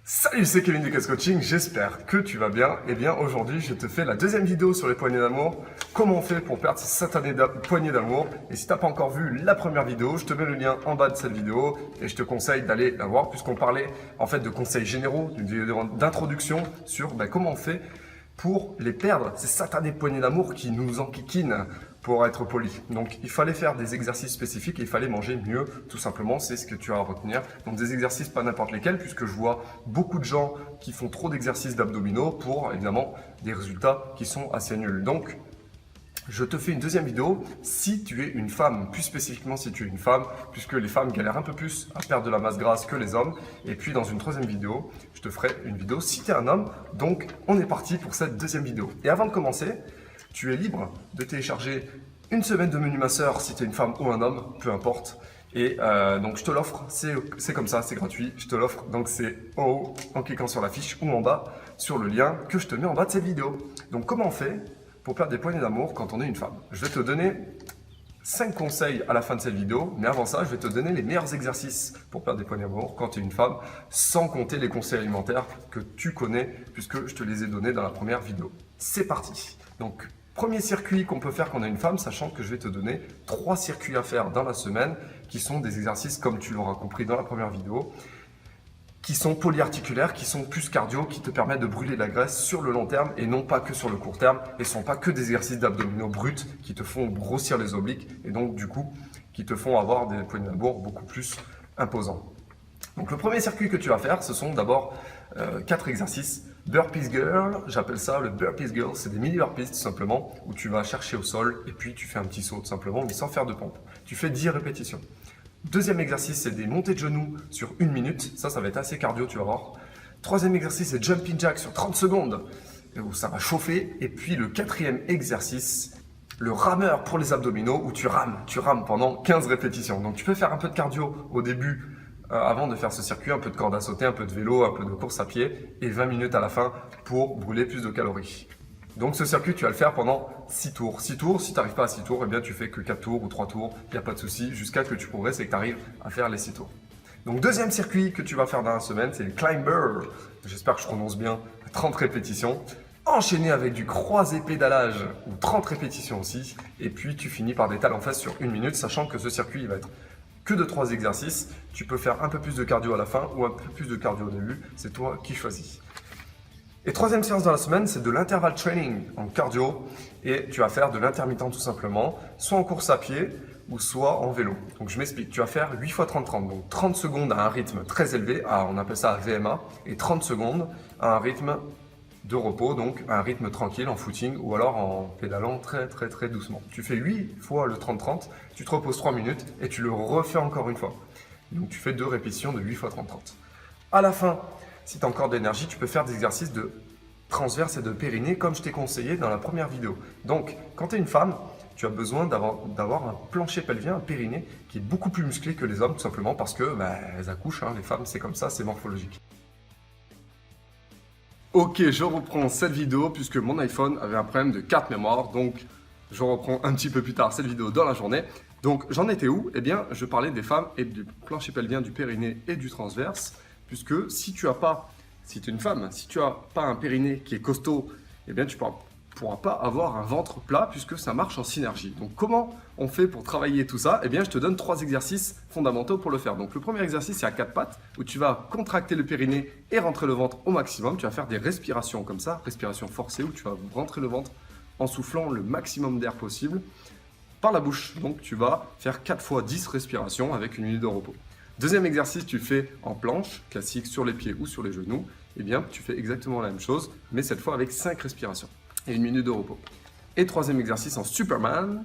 Salut, c'est Kevin du Casse Coaching, j'espère que tu vas bien. Et bien aujourd'hui, je te fais la deuxième vidéo sur les poignées d'amour. Comment on fait pour perdre ces satanées poignées d'amour. Et si tu n'as pas encore vu la première vidéo, je te mets le lien en bas de cette vidéo et je te conseille d'aller la voir puisqu'on parlait en fait de conseils généraux, d'une vidéo d'introduction sur comment on fait pour les perdre, ces satanées poignées d'amour qui nous enquiquinent, pour être poli. Donc il fallait faire des exercices spécifiques et il fallait manger mieux, tout simplement, c'est ce que tu as à retenir. Donc des exercices pas n'importe lesquels, puisque je vois beaucoup de gens qui font trop d'exercices d'abdominaux pour évidemment des résultats qui sont assez nuls. Donc je te fais une deuxième vidéo si tu es une femme, plus spécifiquement si tu es une femme, puisque les femmes galèrent un peu plus à perdre de la masse grasse que les hommes. Et puis dans une troisième vidéo, je te ferai une vidéo si tu es un homme. Donc on est parti pour cette deuxième vidéo. Et avant de commencer, tu es libre de télécharger une semaine de menu masseur si tu es une femme ou un homme, peu importe. Et donc je te l'offre, c'est comme ça, c'est gratuit, je te l'offre. Donc c'est en haut en cliquant sur la fiche ou en bas sur le lien que je te mets en bas de cette vidéo. Donc comment on fait pour perdre des poignées d'amour quand on est une femme? Je vais te donner 5 conseils à la fin de cette vidéo, mais avant ça, je vais te donner les meilleurs exercices pour perdre des poignées d'amour quand tu es une femme, sans compter les conseils alimentaires que tu connais, puisque je te les ai donnés dans la première vidéo. C'est parti. Donc, premier circuit qu'on peut faire quand on est une femme, sachant que je vais te donner 3 circuits à faire dans la semaine, qui sont des exercices, comme tu l'auras compris dans la première vidéo, qui sont polyarticulaires, qui sont plus cardio, qui te permettent de brûler de la graisse sur le long terme et non pas que sur le court terme. Et ne sont pas que des exercices d'abdominaux bruts qui te font grossir les obliques et donc du coup qui te font avoir des poignées d'amour beaucoup plus imposants. Donc le premier circuit que tu vas faire, ce sont d'abord 4 exercices. Burpees Girl, j'appelle ça le Burpees Girl, c'est des mini burpees tout simplement, où tu vas chercher au sol et puis tu fais un petit saut tout simplement, mais sans faire de pompe. Tu fais 10 répétitions. Deuxième exercice, c'est des montées de genoux sur 1 minute. Ça va être assez cardio, tu vas voir. Troisième exercice, c'est jumping jack sur 30 secondes, où ça va chauffer. Et puis le quatrième exercice, le rameur pour les abdominaux, où tu rames pendant 15 répétitions. Donc tu peux faire un peu de cardio au début, avant de faire ce circuit, un peu de corde à sauter, un peu de vélo, un peu de course à pied, et 20 minutes à la fin pour brûler plus de calories. Donc ce circuit, tu vas le faire pendant 6 tours. 6 tours, si tu n'arrives pas à 6 tours, eh bien tu fais que 4 tours ou 3 tours, il n'y a pas de souci, jusqu'à que tu progresses et que tu arrives à faire les 6 tours. Donc deuxième circuit que tu vas faire dans la semaine, c'est le climber. J'espère que je prononce bien, 30 répétitions. Enchaîné avec du croisé pédalage ou 30 répétitions aussi. Et puis tu finis par des talons-fesses sur 1 minute, sachant que ce circuit il va être que de 3 exercices. Tu peux faire un peu plus de cardio à la fin ou un peu plus de cardio au début, c'est toi qui choisis. Et troisième séance dans la semaine, c'est de l'intervalle training en cardio et tu vas faire de l'intermittent tout simplement, soit en course à pied ou soit en vélo. Donc je m'explique, tu vas faire 8 x 30-30, donc 30 secondes à un rythme très élevé, on appelle ça VMA, et 30 secondes à un rythme de repos, donc à un rythme tranquille en footing ou alors en pédalant très doucement. Tu fais 8 fois le 30-30, tu te reposes 3 minutes et tu le refais encore une fois. Donc tu fais 2 répétitions de 8 x 30-30. À la fin, si tu as encore de l'énergie, tu peux faire des exercices de transverse et de périnée comme je t'ai conseillé dans la première vidéo. Donc, quand tu es une femme, tu as besoin d'avoir un plancher pelvien, un périnée qui est beaucoup plus musclé que les hommes, tout simplement parce que elles accouchent, les femmes c'est comme ça, c'est morphologique. Ok, je reprends cette vidéo puisque mon iPhone avait un problème de carte mémoire, donc je reprends un petit peu plus tard cette vidéo dans la journée. Donc j'en étais où? Eh bien, je parlais des femmes et du plancher pelvien, du périnée et du transverse. Puisque si tu es une femme, si tu n'as pas un périnée qui est costaud, eh bien tu ne pourras pas avoir un ventre plat puisque ça marche en synergie. Donc comment on fait pour travailler tout ça? Eh bien je te donne 3 exercices fondamentaux pour le faire. Donc le premier exercice c'est à 4 pattes où tu vas contracter le périnée et rentrer le ventre au maximum. Tu vas faire des respirations comme ça, respiration forcée où tu vas rentrer le ventre en soufflant le maximum d'air possible par la bouche. Donc tu vas faire 4 fois 10 respirations avec 1 minute de repos. Deuxième exercice, tu fais en planche, classique sur les pieds ou sur les genoux. Eh bien, tu fais exactement la même chose, mais cette fois avec 5 respirations et 1 minute de repos. Et troisième exercice en Superman,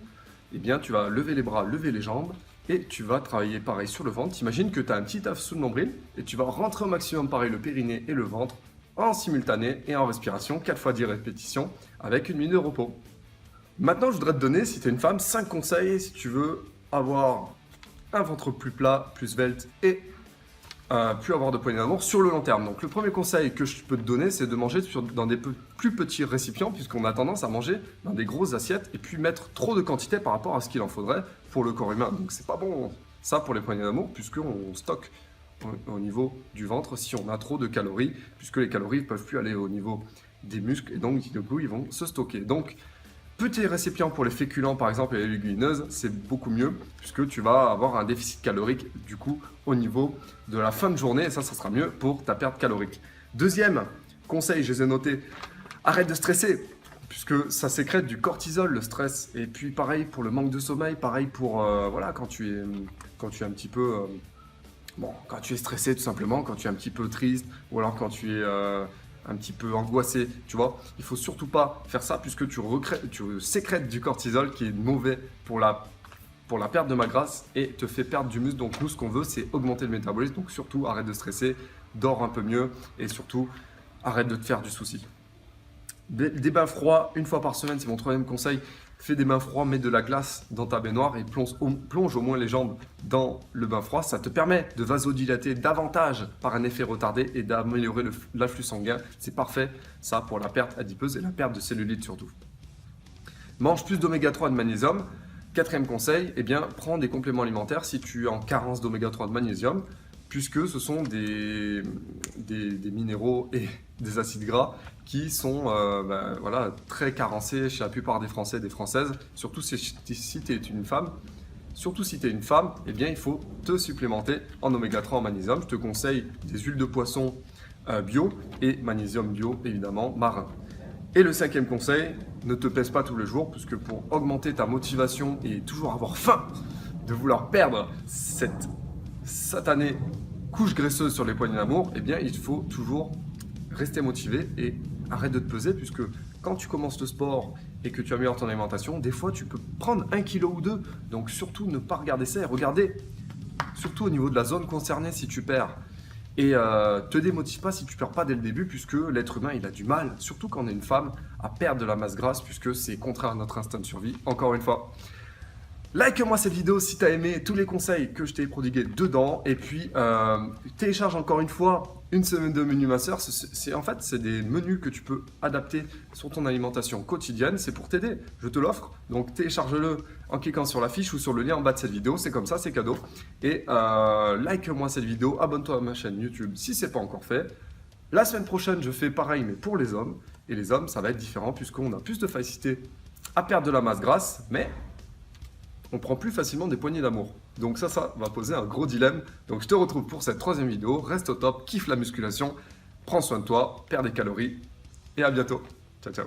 eh bien, tu vas lever les bras, lever les jambes et tu vas travailler pareil sur le ventre. Imagine que tu as un petit œuf sous le nombril et tu vas rentrer au maximum pareil le périnée et le ventre en simultané et en respiration, 4 fois 10 répétitions avec 1 minute de repos. Maintenant, je voudrais te donner, si tu es une femme, 5 conseils si tu veux avoir un ventre plus plat, plus svelte et plus avoir de poignées d'amour sur le long terme. Donc le premier conseil que je peux te donner, c'est de manger dans des plus petits récipients puisqu'on a tendance à manger dans des grosses assiettes et puis mettre trop de quantité par rapport à ce qu'il en faudrait pour le corps humain. Donc c'est pas bon ça pour les poignées d'amour puisqu'on stocke au niveau du ventre si on a trop de calories, puisque les calories ne peuvent plus aller au niveau des muscles et donc du coup ils vont se stocker. Donc petit récipient pour les féculents par exemple et les légumineuses, c'est beaucoup mieux puisque tu vas avoir un déficit calorique du coup au niveau de la fin de journée et ça sera mieux pour ta perte calorique. Deuxième conseil, je les ai notés, arrête de stresser puisque ça sécrète du cortisol le stress et puis pareil pour le manque de sommeil, pareil pour voilà quand tu es un petit peu quand tu es stressé tout simplement, quand tu es un petit peu triste ou alors quand tu es un petit peu angoissé, tu vois. Il faut surtout pas faire ça puisque tu sécrètes du cortisol qui est mauvais pour la perte de masse grasse et te fait perdre du muscle. Donc nous, ce qu'on veut, c'est augmenter le métabolisme. Donc surtout, arrête de stresser, dors un peu mieux et surtout, arrête de te faire du souci. Des bains froids, une fois par semaine, c'est mon troisième conseil. Fais des bains froids, mets de la glace dans ta baignoire et plonge au moins les jambes dans le bain froid. Ça te permet de vasodilater davantage par un effet retardé et d'améliorer l'afflux sanguin. C'est parfait, ça, pour la perte adipeuse et la perte de cellulite surtout. Mange plus d'oméga 3 et de magnésium. Quatrième conseil, eh bien, prends des compléments alimentaires si tu es en carence d'oméga 3 et de magnésium, puisque ce sont des minéraux et des acides gras qui sont voilà, très carencés chez la plupart des Français et des Françaises, surtout si tu es une femme. Surtout si tu es une femme, eh bien, il faut te supplémenter en oméga 3 en magnésium. Je te conseille des huiles de poisson bio et magnésium bio, évidemment, marin. Et le cinquième conseil, ne te pèse pas tous les jours, puisque pour augmenter ta motivation et toujours avoir faim de vouloir perdre cette satanée couche graisseuse sur les poignées d'amour, eh bien, il faut toujours rester motivé et arrête de te peser, puisque quand tu commences le sport et que tu améliores ton alimentation, des fois tu peux prendre 1 kilo ou 2. Donc surtout ne pas regarder ça et regarder surtout au niveau de la zone concernée si tu perds. Et te démotive pas si tu perds pas dès le début, puisque l'être humain il a du mal, surtout quand on est une femme, à perdre de la masse grasse, puisque c'est contraire à notre instinct de survie, encore une fois. Like-moi cette vidéo si tu as aimé tous les conseils que je t'ai prodigués dedans. Et puis, télécharge encore une fois une semaine de menu masseur. En fait, c'est des menus que tu peux adapter sur ton alimentation quotidienne. C'est pour t'aider. Je te l'offre. Donc, télécharge-le en cliquant sur la fiche ou sur le lien en bas de cette vidéo. C'est comme ça, c'est cadeau. Et like-moi cette vidéo. Abonne-toi à ma chaîne YouTube si ce n'est pas encore fait. La semaine prochaine, je fais pareil, mais pour les hommes. Et les hommes, ça va être différent puisqu'on a plus de facilité à perdre de la masse grasse. Mais on prend plus facilement des poignées d'amour. Donc ça va poser un gros dilemme. Donc je te retrouve pour cette troisième vidéo. Reste au top, kiffe la musculation, prends soin de toi, perds des calories et à bientôt. Ciao, ciao.